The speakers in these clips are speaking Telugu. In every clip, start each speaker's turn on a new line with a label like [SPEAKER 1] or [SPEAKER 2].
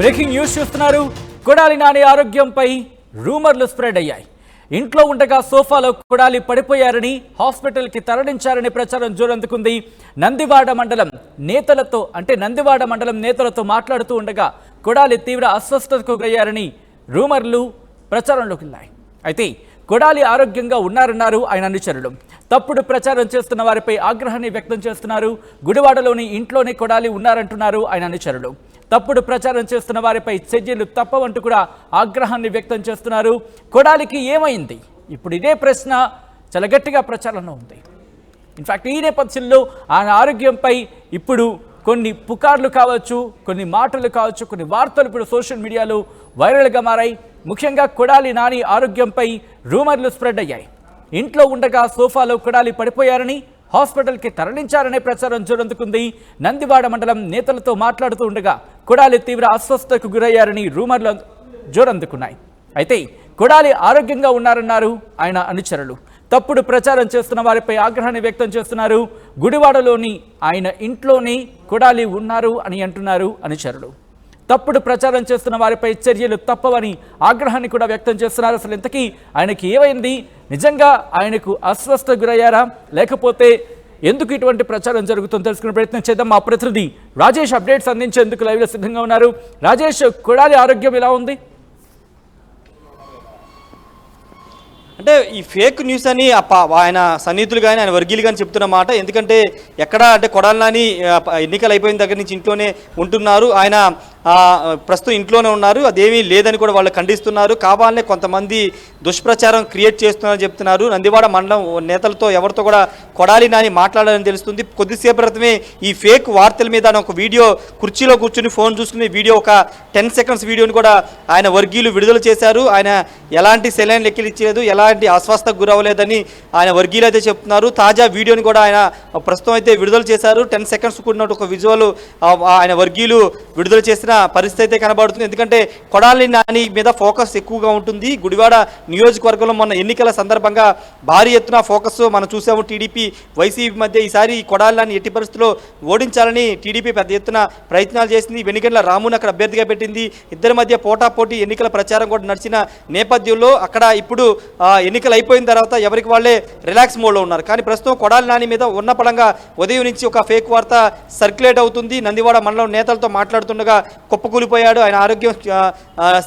[SPEAKER 1] బ్రేకింగ్ న్యూస్ చూస్తున్నారు. కొడాలి నాని ఆరోగ్యంపై రూమర్లు స్ప్రెడ్ అయ్యాయి. ఇంట్లో ఉండగా సోఫాలో కొడాలి పడిపోయారని హాస్పిటల్కి తరలించారని ప్రచారం జోరందుకుంది. నందివాడ మండలం నేతలతో మాట్లాడుతూ ఉండగా కొడాలి తీవ్ర అస్వస్థతకు గురయ్యారని రూమర్లు ప్రచారంలోకి ఉన్నాయి. అయితే కొడాలి ఆరోగ్యంగా ఉన్నారన్నారు ఆయన అనుచరులు. తప్పుడు ప్రచారం చేస్తున్న వారిపై ఆగ్రహాన్ని వ్యక్తం చేస్తున్నారు. గుడివాడలోని ఇంట్లోనే కొడాలి ఉన్నారంటున్నారు ఆయన అనుచరులు. తప్పుడు ప్రచారం చేస్తున్న వారిపై చర్యలు తప్పవంటూ కూడా ఆగ్రహాన్ని వ్యక్తం చేస్తున్నారు. కొడాలికి ఏమైంది? ఇప్పుడు ఇదే ప్రశ్న చాలా గట్టిగా ప్రచారంలో ఉంది. ఇన్ఫాక్ట్ ఈ నేపథ్యంలో ఆయన ఆరోగ్యంపై ఇప్పుడు కొన్ని పుకార్లు కావచ్చు, కొన్ని మాటలు కావచ్చు, కొన్ని వార్తలు ఇప్పుడు సోషల్ మీడియాలో వైరల్గా మారాయి. ముఖ్యంగా కొడాలి నాని ఆరోగ్యంపై రూమర్లు స్ప్రెడ్ అయ్యాయి. ఇంట్లో ఉండగా సోఫాలో కొడాలి పడిపోయారని హాస్పిటల్కి తరలించారనే ప్రచారం జోరందుకుంది. నందివాడ మండలం నేతలతో మాట్లాడుతూ ఉండగా కొడాలి తీవ్ర అస్వస్థతకు గురయ్యారని రూమర్లు జోరందుకున్నాయి. అయితే కొడాలి ఆరోగ్యంగా ఉన్నారన్నారు ఆయన అనుచరులు. తప్పుడు ప్రచారం చేస్తున్న వారిపై ఆగ్రహాన్ని వ్యక్తం చేస్తున్నారు. గుడివాడలోని ఆయన ఇంట్లోనే కొడాలి ఉన్నారు అని అంటున్నారు అనుచరులు. తప్పుడు ప్రచారం చేస్తున్న వారిపై చర్యలు తప్పవని ఆగ్రహాన్ని కూడా వ్యక్తం చేస్తున్నారు. అసలు ఇంతకీ ఆయనకి ఏమైంది? నిజంగా ఆయనకు అస్వస్థత గురయ్యారా, లేకపోతే ఎందుకు ఇటువంటి ప్రచారం జరుగుతుందో తెలుసుకునే ప్రయత్నం చేద్దాం. మా ప్రతినిధి రాజేష్ అప్డేట్స్ అందించేందుకు లైవ్లో సిద్ధంగా ఉన్నారు. రాజేష్, కొడాలి ఆరోగ్యం ఎలా ఉంది?
[SPEAKER 2] అంటే ఈ ఫేక్ న్యూస్ అని ఆయన సన్నిహితులు కానీ ఆయన వర్గీయులు కానీ చెప్తున్న మాట. ఎందుకంటే ఎక్కడ అంటే కొడాలి నాని ఎన్నికలు అయిపోయిన దగ్గర నుంచి ఇంట్లోనే ఉంటున్నారు. ఆయన ప్రస్తుతం ఇంట్లోనే ఉన్నారు. అదేమీ లేదని కూడా వాళ్ళు ఖండిస్తున్నారు. కావాలనే కొంతమంది దుష్ప్రచారం క్రియేట్ చేస్తున్నారని చెప్తున్నారు. నందివాడ మండలం నేతలతో ఎవరితో కూడా కొడాలి నాని మాట్లాడాలని తెలుస్తుంది. కొద్దిసేపు క్రితమే ఈ ఫేక్ వార్తల మీద ఒక వీడియో, కుర్చీలో కూర్చుని ఫోన్ చూసుకునే వీడియో, ఒక 10 సెకండ్స్ వీడియోని కూడా ఆయన వర్గీయులు విడుదల చేశారు. ఆయన ఎలాంటి సెలైన్ లెక్కలిచ్చలేదు, ఎలాంటి అస్వస్థతకు గురవలేదని ఆయన వర్గీయులు అయితే చెప్తున్నారు. తాజా వీడియోని కూడా ఆయన ప్రస్తుతం అయితే విడుదల చేశారు. 10 సెకండ్స్ కూడినట్టు ఒక విజువల్ ఆయన వర్గీయులు విడుదల చేసిన పరిస్థితి అయితే కనబడుతుంది. ఎందుకంటే కొడాలి నాని మీద ఫోకస్ ఎక్కువగా ఉంటుంది. గుడివాడ నియోజకవర్గంలో మొన్న ఎన్నికల సందర్భంగా భారీ ఎత్తున ఫోకస్ మనం చూసాము. టీడీపీ వైసీపీ మధ్య ఈసారి కొడాలి నాని ఎట్టి పరిస్థితుల్లో ఓడించాలని టీడీపీ పెద్ద ఎత్తున ప్రయత్నాలు చేసింది. వెనుగండ్ల రాముని అక్కడ అభ్యర్థిగా పెట్టింది. ఇద్దరి మధ్య పోటాపోటీ ఎన్నికల ప్రచారం కూడా నడిచిన నేపథ్యంలో అక్కడ ఇప్పుడు ఎన్నికలు అయిపోయిన తర్వాత ఎవరికి వాళ్ళే రిలాక్స్ మోడ్లో ఉన్నారు. కానీ ప్రస్తుతం కొడాలి నాని మీద ఉన్న పడంగా ఉదయం నుంచి ఒక ఫేక్ వార్త సర్క్యులేట్ అవుతుంది. నందివాడ మండలం నేతలతో మాట్లాడుతుండగా కుప్పకూలిపోయాడు, ఆయన ఆరోగ్యం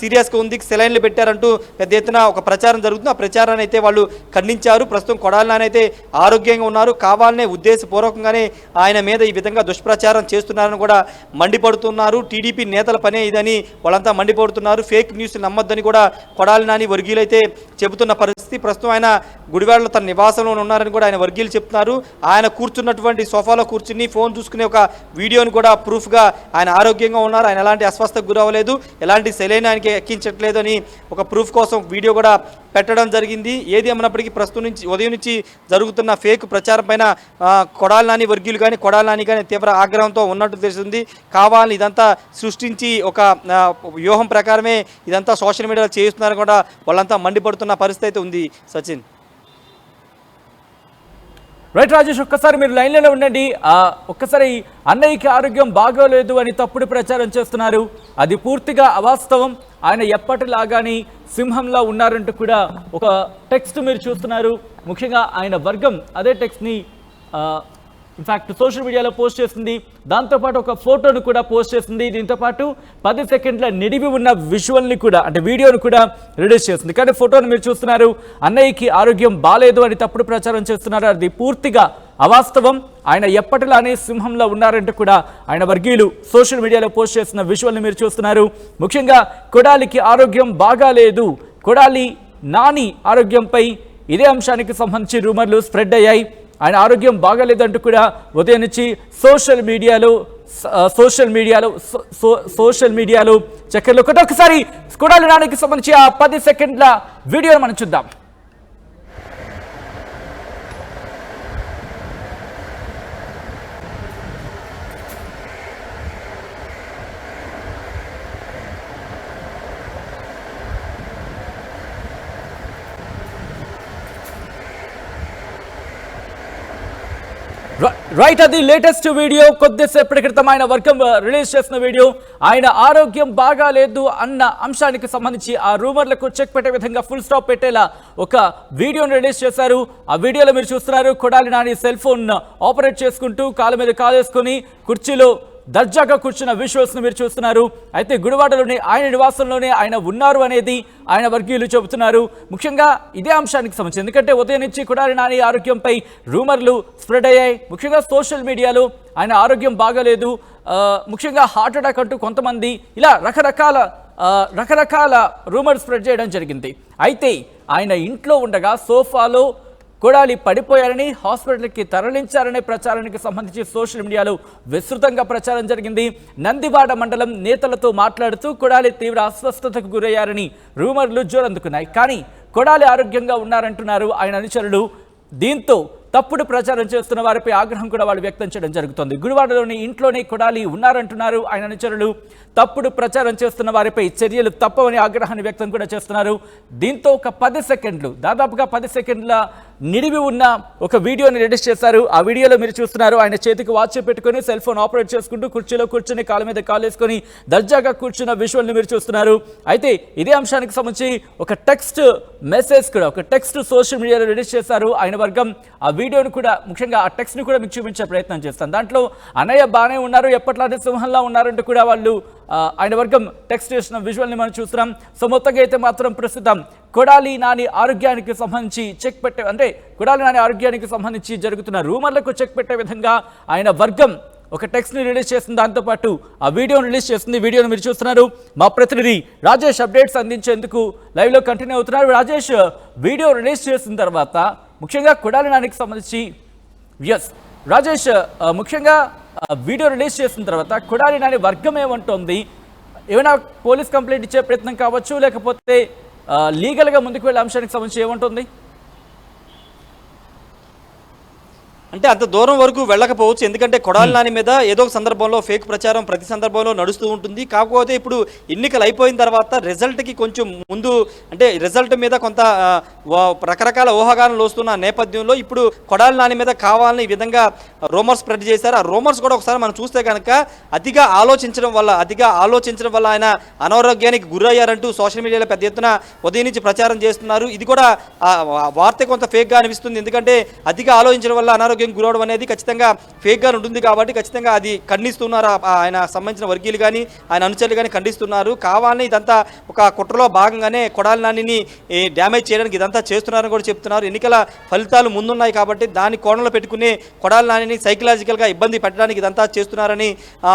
[SPEAKER 2] సీరియస్గా ఉంది, సెలైన్లు పెట్టారంటూ పెద్ద ఎత్తున ఒక ప్రచారం జరుగుతుంది. ఆ ప్రచారాన్ని అయితే వాళ్ళు ఖండించారు. ప్రస్తుతం కొడాలి నాని అయితే ఆరోగ్యంగా ఉన్నారు. కావాలనే ఉద్దేశపూర్వకంగానే ఆయన మీద ఈ విధంగా దుష్ప్రచారం చేస్తున్నారని కూడా మండిపడుతున్నారు. టీడీపీ నేతల పనే ఇదని వాళ్ళంతా మండిపడుతున్నారు. ఫేక్ న్యూస్ నమ్మొద్దని కూడా కొడాలి నాని వర్గీయులు అయితే చెబుతున్న పరిస్థితి. ప్రస్తుతం ఆయన గుడివాడలో తన నివాసంలో ఉన్నారని కూడా ఆయన వర్గీయులు చెప్తున్నారు. ఆయన కూర్చున్నటువంటి సోఫాలో కూర్చుని ఫోన్ చూసుకునే ఒక వీడియోని కూడా ప్రూఫ్గా ఆయన ఆరోగ్యంగా ఉన్నారు, ఆయన ఎలాంటి అస్వస్థతకు గురవ్వలేదు, ఎలాంటి సెలైన్ ఆయనకి ఎక్కించట్లేదు అని ఒక ప్రూఫ్ కోసం వీడియో కూడా పెట్టడం జరిగింది. ఏది ఏమన్నప్పటికీ ప్రస్తుతం నుంచి ఉదయం నుంచి జరుగుతున్న ఫేక్ ప్రచారం పైన కొడాలి నాని వర్గీయులు కానీ కొడాలి నాని కానీ తీవ్ర ఆగ్రహంతో ఉన్నట్టు తెలుస్తుంది. కావాలని ఇదంతా సృష్టించి ఒక వ్యూహం ప్రకారమే ఇదంతా సోషల్ మీడియాలో చేస్తున్నారని కూడా వాళ్ళంతా మండిపడుతున్న పరిస్థితి అయితే ఉంది. సచిన్.
[SPEAKER 1] రైట్ రాజేష్, ఒక్కసారి మీరు లైన్లోనే ఉండండి. ఒక్కసారి అన్నయ్యకి ఆరోగ్యం బాగోలేదు అని తప్పుడు ప్రచారం చేస్తున్నారు. అది పూర్తిగా అవాస్తవం. ఆయన ఎప్పటిలాగానే సింహంలా ఉన్నారంటూ కూడా ఒక టెక్స్ట్ మీరు చూస్తున్నారు. ముఖ్యంగా ఆయన వర్గం అదే టెక్స్ట్ని ఇన్ఫాక్ట్ సోషల్ మీడియాలో పోస్ట్ చేసింది. దాంతోపాటు ఒక ఫోటోను కూడా పోస్ట్ చేసింది. దీంతోపాటు 10 సెకండ్ల నిడివి ఉన్న విజువల్ని కూడా, అంటే వీడియోను కూడా రిలీజ్ చేసింది. కానీ ఫోటోను మీరు చూస్తున్నారు. అన్నయ్యకి ఆరోగ్యం బాలేదు అని తప్పుడు ప్రచారం చేస్తున్నారు. అది పూర్తిగా అవాస్తవం. ఆయన ఎప్పటిలానే సింహంలో ఉన్నారంటూ కూడా ఆయన వర్గీయులు సోషల్ మీడియాలో పోస్ట్ చేసిన విజువల్ని మీరు చూస్తున్నారు. ముఖ్యంగా కొడాలికి ఆరోగ్యం బాగాలేదు, కొడాలి నాని ఆరోగ్యంపై ఇదే అంశానికి సంబంధించి రూమర్లు స్ప్రెడ్ అయ్యాయి. ఆయన ఆరోగ్యం బాగాలేదంటూ కూడా ఉదయం నుంచి సోషల్ మీడియాలో చక్కర్లు. ఒకసారి కొడాలి నానికి సంబంధించి ఆ 10 సెకండ్ల వీడియోను మనం చూద్దాం. రైట్, అది లేటెస్ట్ వీడియో. కొద్దిసేపటి క్రితం ఆయన వర్గం రిలీజ్ చేసిన వీడియో. ఆయన ఆరోగ్యం బాగాలేదు అన్న అంశానికి సంబంధించి ఆ రూమర్లకు చెక్ పెట్టే విధంగా ఫుల్ స్టాప్ పెట్టేలా ఒక వీడియోను రిలీజ్ చేశారు. ఆ వీడియోలో మీరు చూస్తున్నారు Kodali Nani cell phone operate చేసుకుంటూ కాలు మీద కాలు వేసుకొని కుర్చీలో దర్జాగా కూర్చున్న విజువల్స్ను మీరు చూస్తున్నారు. అయితే గుడివాడలోని ఆయన నివాసంలోనే ఆయన ఉన్నారు అనేది ఆయన వర్గీయులు చెబుతున్నారు. ముఖ్యంగా ఇదే అంశానికి సంబంధించి, ఎందుకంటే ఉదయం నుంచి కొడాలి నాని ఆరోగ్యంపై రూమర్లు స్ప్రెడ్ అయ్యాయి. ముఖ్యంగా సోషల్ మీడియాలో ఆయన ఆరోగ్యం బాగాలేదు, ముఖ్యంగా హార్ట్ అటాక్ అంటూ కొంతమంది ఇలా రకరకాల రూమర్స్ స్ప్రెడ్ చేయడం జరిగింది. అయితే ఆయన ఇంట్లో ఉండగా సోఫాలో కొడాలి పడిపోయారని, హాస్పిటల్కి తరలించారనే ప్రచారానికి సంబంధించి సోషల్ మీడియాలో విస్తృతంగా ప్రచారం జరిగింది. నందివాడ మండలం నేతలతో మాట్లాడుతూ కొడాలి తీవ్ర అస్వస్థతకు గురయ్యారని రూమర్లు జోరందుకున్నాయి. కానీ కొడాలి ఆరోగ్యంగా ఉన్నారంటున్నారు ఆయన అనుచరులు. దీంతో తప్పుడు ప్రచారం చేస్తున్న వారిపై ఆగ్రహం కూడా వాళ్ళు వ్యక్తం చేయడం జరుగుతుంది. గుడివాడలోని ఇంట్లోనే కొడాలి ఉన్నారంటున్నారు ఆయన అనుచరులు. తప్పుడు ప్రచారం చేస్తున్న వారిపై చర్యలు తప్పవని ఆగ్రహాన్ని వ్యక్తం కూడా చేస్తున్నారు. దీంతో ఒక 10 సెకండ్లు, దాదాపుగా 10 సెకండ్ల నిడివి ఉన్న ఒక వీడియోని రిలీజ్ చేశారు. ఆ వీడియోలో మీరు చూస్తున్నారు ఆయన చేతికి వాచ్ పెట్టుకొని సెల్ ఫోన్ ఆపరేట్ చేసుకుంటూ కుర్చీలో కూర్చొని కాలు మీద కాలు వేసుకొని దర్జాగా కూర్చున్న విజువల్ని మీరు చూస్తున్నారు. అయితే ఇదే అంశానికి సంబంధించి ఒక టెక్స్ట్ మెసేజ్ కూడా, ఒక టెక్స్ట్ సోషల్ మీడియాలో రిలీజ్ చేశారు ఆయన వర్గం. ఆ వీడియోను కూడా, ముఖ్యంగా ఆ టెక్స్ట్ని కూడా మీకు చూపించే ప్రయత్నం చేస్తాను. దాంట్లో అన్నయ్య బాగానే ఉన్నారు, ఎప్పట్లాంటి సింహంలా ఉన్నారంటూ కూడా వాళ్ళు ఆయన వర్గం టెక్స్ట్ చేసిన విజువల్ని మనం చూస్తున్నాం. సో మొత్తంగా అయితే మాత్రం ప్రస్తుతం కొడాలి నాని ఆరోగ్యానికి సంబంధించి చెక్ పెట్టే, అంటే కొడాలి నాని ఆరోగ్యానికి సంబంధించి జరుగుతున్న రూమర్లకు చెక్ పెట్టే విధంగా ఆయన వర్గం ఒక టెక్స్ట్ని రిలీజ్ చేస్తుంది. దాంతోపాటు ఆ వీడియోని రిలీజ్ చేస్తుంది. వీడియోను మీరు చూస్తున్నారు. మా ప్రతినిధి రాజేష్ అప్డేట్స్ అందించేందుకు లైవ్లో కంటిన్యూ అవుతున్నారు. రాజేష్, వీడియో రిలీజ్ చేసిన తర్వాత ముఖ్యంగా కొడాలి నానికి సంబంధించి రాజేష్, ముఖ్యంగా వీడియో రిలీజ్ చేసిన తర్వాత కొడాలి నాని వర్గం ఏమంటోంది? ఏమైనా పోలీస్ కంప్లైంట్ ఇచ్చే ప్రయత్నం కావచ్చు, లేకపోతే లీగల్గా ముందుకు వెళ్ళే అంశానికి సంబంధించి ఏమంటుంది?
[SPEAKER 2] అంటే అంత దూరం వరకు వెళ్ళకపోవచ్చు, ఎందుకంటే కొడాలి నాని మీద ఏదో ఒక సందర్భంలో ఫేక్ ప్రచారం ప్రతి సందర్భంలో నడుస్తూ ఉంటుంది. కాకపోతే ఇప్పుడు ఎన్నికలు అయిపోయిన తర్వాత రిజల్ట్కి కొంచెం ముందు, అంటే రిజల్ట్ మీద కొంత రకరకాల ఊహాగానాలు వస్తున్న నేపథ్యంలో ఇప్పుడు కొడాలి నాని మీద కావాలని ఈ విధంగా రూమర్స్ స్ప్రెడ్ చేశారు. ఆ రూమర్స్ కూడా ఒకసారి మనం చూస్తే కనుక అతిగా ఆలోచించడం వల్ల ఆయన అనారోగ్యానికి గురయ్యారంటూ సోషల్ మీడియాలో పెద్ద ఎత్తున ఉదయం నుంచి ప్రచారం చేస్తున్నారు. ఇది కూడా వార్త కొంత ఫేక్గా అనిపిస్తుంది, ఎందుకంటే అతిగా ఆలోచించడం వల్ల అనారోగ్యం గురవడం అనేది ఖచ్చితంగా ఫేక్గా ఉంటుంది. కాబట్టి ఖచ్చితంగా అది ఖండిస్తున్నారు ఆయన సంబంధించిన వర్గీయులు కానీ ఆయన అనుచరులు కానీ ఖండిస్తున్నారు. కావాలని ఇదంతా ఒక కుట్రలో భాగంగానే కొడాలి నానిని డ్యామేజ్ చేయడానికి ఇదంతా చేస్తున్నారని కూడా చెప్తున్నారు. ఎన్నికల ఫలితాలు ముందున్నాయి కాబట్టి దాని కోణంలో పెట్టుకుని కొడాలి నానిని సైకలాజికల్గా ఇబ్బంది పెట్టడానికి ఇదంతా చేస్తున్నారని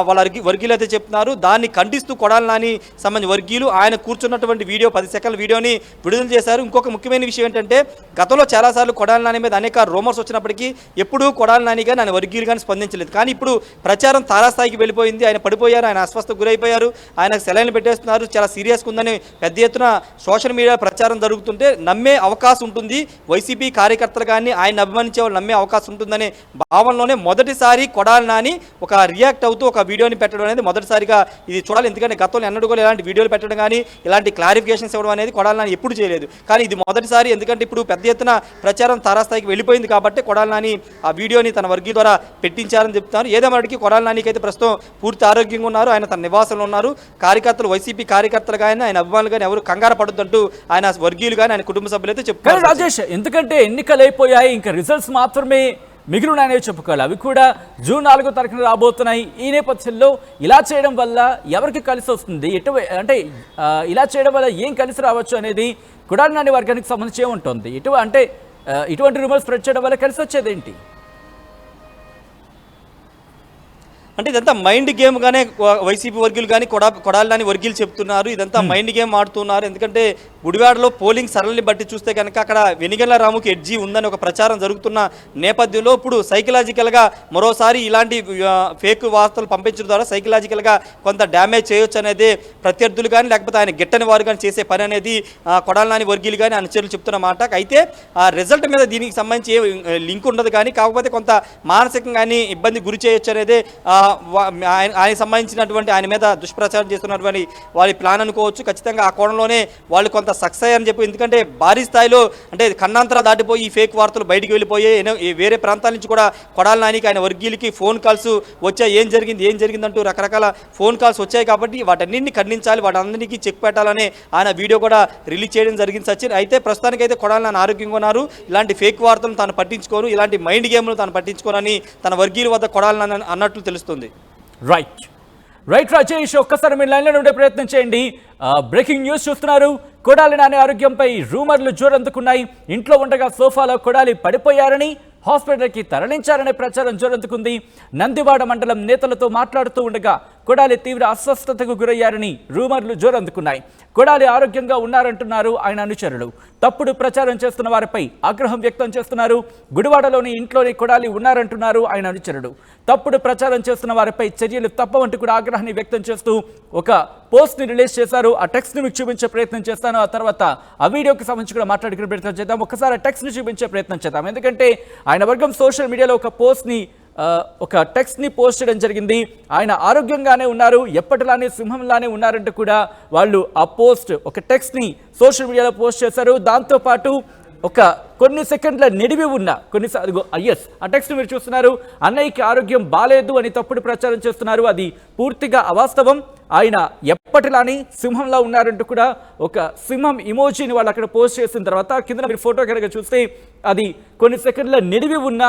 [SPEAKER 2] వాళ్ళ వర్గీయులు అయితే చెప్తున్నారు. దాన్ని ఖండిస్తూ కొడాలి నాని సంబంధించిన వర్గీయులు ఆయన కూర్చున్నటువంటి వీడియో 10 సెకండ్ల వీడియోని విడుదల చేశారు. ఇంకొక ముఖ్యమైన విషయం ఏంటంటే గతంలో చాలాసార్లు కొడాలి నాని మీద అనేక రూమర్స్ వచ్చినప్పటికీ ఎప్పుడూ కొడాలి నాని కానీ ఆయన వర్గీయులు కానీ స్పందించలేదు. కానీ ఇప్పుడు ప్రచారం తారాస్థాయికి వెళ్ళిపోయింది. ఆయన పడిపోయారు, ఆయన అస్వస్థకు గురైపోయారు, ఆయనకు సెలైన్లు పెట్టేస్తున్నారు, చాలా సీరియస్గా ఉందని పెద్ద ఎత్తున సోషల్ మీడియా ప్రచారం జరుగుతుంటే నమ్మే అవకాశం ఉంటుంది. వైసీపీ కార్యకర్తలు కానీ ఆయన అభిమానించే వాళ్ళు నమ్మే అవకాశం ఉంటుందనే భావనలోనే మొదటిసారి కొడాలి నాని ఒక రియాక్ట్ అవుతూ ఒక వీడియోని పెట్టడం అనేది మొదటిసారిగా ఇది చూడాలి. ఎందుకంటే గతంలో ఎన్నడూ కూడా ఇలాంటి వీడియోలు పెట్టడం కానీ ఇలాంటి క్లారిఫికేషన్స్ ఇవ్వడం అనేది కొడాలి నాని ఎప్పుడు చేయలేదు. కానీ ఇది మొదటిసారి, ఎందుకంటే ఇప్పుడు పెద్ద ఎత్తున ప్రచారం తారాస్థాయికి వెళ్ళిపోయింది కాబట్టి కొడాలి నాని ఆ వీడియోని తన వర్గీయ ద్వారా పెట్టించారని చెప్తున్నారు. ఏదేమడికి కొడాలి నానికి అయితే ప్రస్తుతం పూర్తి ఆరోగ్యంగా ఉన్నారు, ఆయన తన నివాసంలో ఉన్నారు. కార్యకర్తలు, వైసీపీ కార్యకర్తలు కానీ ఆయన అభిమానులు కానీ ఎవరు కంగారు పడొద్దంటూ ఆయన వర్గీయులు కానీ ఆయన కుటుంబ సభ్యులు అయితే చెప్తారు.
[SPEAKER 1] రాజేష్, ఎందుకంటే ఎన్నికలు అయిపోయాయి, ఇంకా రిజల్ట్స్ మాత్రమే మిగిలిననే చెప్పుకోవాలి. అవి కూడా జూన్ 4వ తారీఖున రాబోతున్నాయి. ఈ నేపథ్యంలో ఇలా చేయడం వల్ల ఎవరికి కలిసి వస్తుంది, అంటే ఇలా చేయడం వల్ల ఏం కలిసి రావచ్చు అనేది కొడాలి నాని వర్గానికి సంబంధించి ఏముంటుంది? ఇటువంటి రూమర్స్ స్ప్రెడ్ చేయడం వల్ల కలిసి వచ్చేది ఏంటి?
[SPEAKER 2] అంటే ఇదంతా మైండ్ గేమ్గానే వైసీపీ వర్గీయులు కానీ కొడాలి నాని వర్గీయులు చెప్తున్నారు. ఇదంతా మైండ్ గేమ్ ఆడుతున్నారు. ఎందుకంటే గుడివాడలో పోలింగ్ సరళిని బట్టి చూస్తే కనుక అక్కడ వెనిగళ్ల రాముకి ఎడ్జి ఉందని ఒక ప్రచారం జరుగుతున్న నేపథ్యంలో ఇప్పుడు సైకలాజికల్గా మరోసారి ఇలాంటి ఫేక్ వార్తలు పంపించడం ద్వారా సైకలాజికల్గా కొంత డ్యామేజ్ చేయొచ్చు అనేది ప్రత్యర్థులు కానీ లేకపోతే ఆయన గిట్టని వారు కానీ చేసే పని అనేది కొడాలి నాని వర్గీయులు కానీ అనుచరులు చెప్తున్న మాట. అయితే ఆ రిజల్ట్ మీద దీనికి సంబంధించి లింక్ ఉండదు, కానీ కాకపోతే కొంత మానసికంగా ఇబ్బంది గురి చేయొచ్చు అనేది ఆయన సంబంధించినటువంటి ఆయన మీద దుష్ప్రచారం చేస్తున్నటువంటి వాళ్ళ ప్లాన్ అనుకోవచ్చు. ఖచ్చితంగా ఆ కోణంలోనే వాళ్ళు కొంత సక్సెస్ అయ్యారని చెప్పి, ఎందుకంటే భారీ స్థాయిలో అంటే ఖండాంతరం దాటిపోయి ఈ ఫేక్ వార్తలు బయటికి వెళ్ళిపోయి వేరే ప్రాంతాల నుంచి కూడా కొడాలి నానికి ఆయన వర్గీయులకి ఫోన్ కాల్స్ వచ్చాయి. ఏం జరిగిందంటూ రకరకాల ఫోన్ కాల్స్ వచ్చాయి. కాబట్టి వాటన్నింటినీ ఖండించాలి, వాటన్నింటికీ చెక్ పెట్టాలని ఆయన వీడియో కూడా రిలీజ్ చేయడం జరిగింది సచిన్. అయితే ప్రస్తుతానికైతే కొడాలి నాని ఆరోగ్యంగా ఉన్నారు. ఇలాంటి ఫేక్ వార్తలను తాను పట్టించుకోను, ఇలాంటి మైండ్ గేమ్లు తాను పట్టించుకోనని తన వర్గీయుల వద్ద కొడాలి నాని అన్నట్లు తెలుస్తుంది.
[SPEAKER 1] రైట్ రాజేష్, ఒక్కసారి మీరు లైన్లో ఉండే ప్రయత్నం చేయండి. బ్రేకింగ్ న్యూస్ చూస్తున్నారు. కొడాలి నాని ఆరోగ్యంపై రూమర్లు జోరందుకున్నాయి. ఇంట్లో ఉండగా సోఫాలో కొడాలి పడిపోయారని, హాస్పిటల్కి తరలించారనే ప్రచారం జోరందుకుంది. నందివాడ మండలం నేతలతో మాట్లాడుతూ ఉండగా కొడాలి తీవ్ర అస్వస్థతకు గురయ్యారని రూమర్లు జోరందుకున్నాయి. కొడాలి ఆరోగ్యంగా ఉన్నారంటున్నారు ఆయన అనుచరులు. తప్పుడు ప్రచారం చేస్తున్న వారిపై ఆగ్రహం వ్యక్తం చేస్తున్నారు. గుడివాడలోని ఇంట్లోని కొడాలి ఉన్నారంటున్నారు ఆయన అనుచరుడు. తప్పుడు ప్రచారం చేస్తున్న వారిపై చర్యలు తప్పవంటూ కూడా ఆగ్రహాన్ని వ్యక్తం చేస్తూ ఒక పోస్ట్ని రిలీజ్ చేశారు. ఆ టెక్స్ట్ని మీకు చూపించే ప్రయత్నం చేస్తాను. ఆ తర్వాత ఆ వీడియోకి సంబంధించి కూడా మాట్లాడుకునే ప్రయత్నం చేద్దాం. ఒకసారి ఆ టెక్స్ట్ని చూపించే ప్రయత్నం చేద్దాం. ఎందుకంటే ఆయన వర్గం సోషల్ మీడియాలో ఒక టెక్స్ట్ని పోస్ట్ చేయడం జరిగింది. ఆయన ఆరోగ్యంగానే ఉన్నారు, ఎప్పటిలానే సింహంలానే ఉన్నారంటూ కూడా వాళ్ళు ఆ పోస్ట్ ఒక టెక్స్ట్ని సోషల్ మీడియాలో పోస్ట్ చేశారు. దాంతోపాటు ఒక కొన్ని సెకండ్ల నిడివి ఉన్న ఆ టెక్స్ట్ మీరు చూస్తున్నారు. అన్నయ్యకి ఆరోగ్యం బాలేదు అని తప్పుడు ప్రచారం చేస్తున్నారు. అది పూర్తిగా అవాస్తవం. ఆయన ఎప్పటిలాని సింహంలా ఉన్నారంటూ కూడా ఒక సింహం ఇమోజీని వాళ్ళు అక్కడ పోస్ట్ చేసిన తర్వాత కింద మీరు ఫోటో కనుక చూస్తే అది కొన్ని సెకండ్ల నిడివి ఉన్న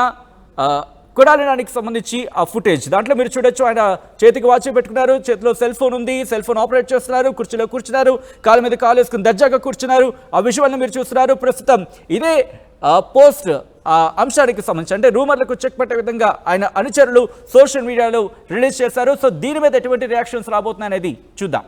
[SPEAKER 1] కొడాలి నానికి సంబంధించి ఆ ఫుటేజ్. దాంట్లో మీరు చూడొచ్చు, ఆయన చేతికి వాచ్ పెట్టుకున్నారు, చేతిలో సెల్ ఫోన్ ఉంది, సెల్ ఫోన్ ఆపరేట్ చేస్తున్నారు, కుర్చీలో కూర్చున్నారు, కాలు మీద కాలు వేసుకుని దర్జాగా కూర్చున్నారు. ఆ విజువల్ని మీరు చూస్తున్నారు. ప్రస్తుతం ఇదే పోస్ట్ ఆ అంశానికి సంబంధించి అంటే రూమర్లకు చెక్ పెట్టే విధంగా ఆయన అనుచరులు సోషల్ మీడియాలో రిలీజ్ చేశారు. సో దీని మీద ఎటువంటి రియాక్షన్స్ రాబోతున్నాయనేది చూద్దాం.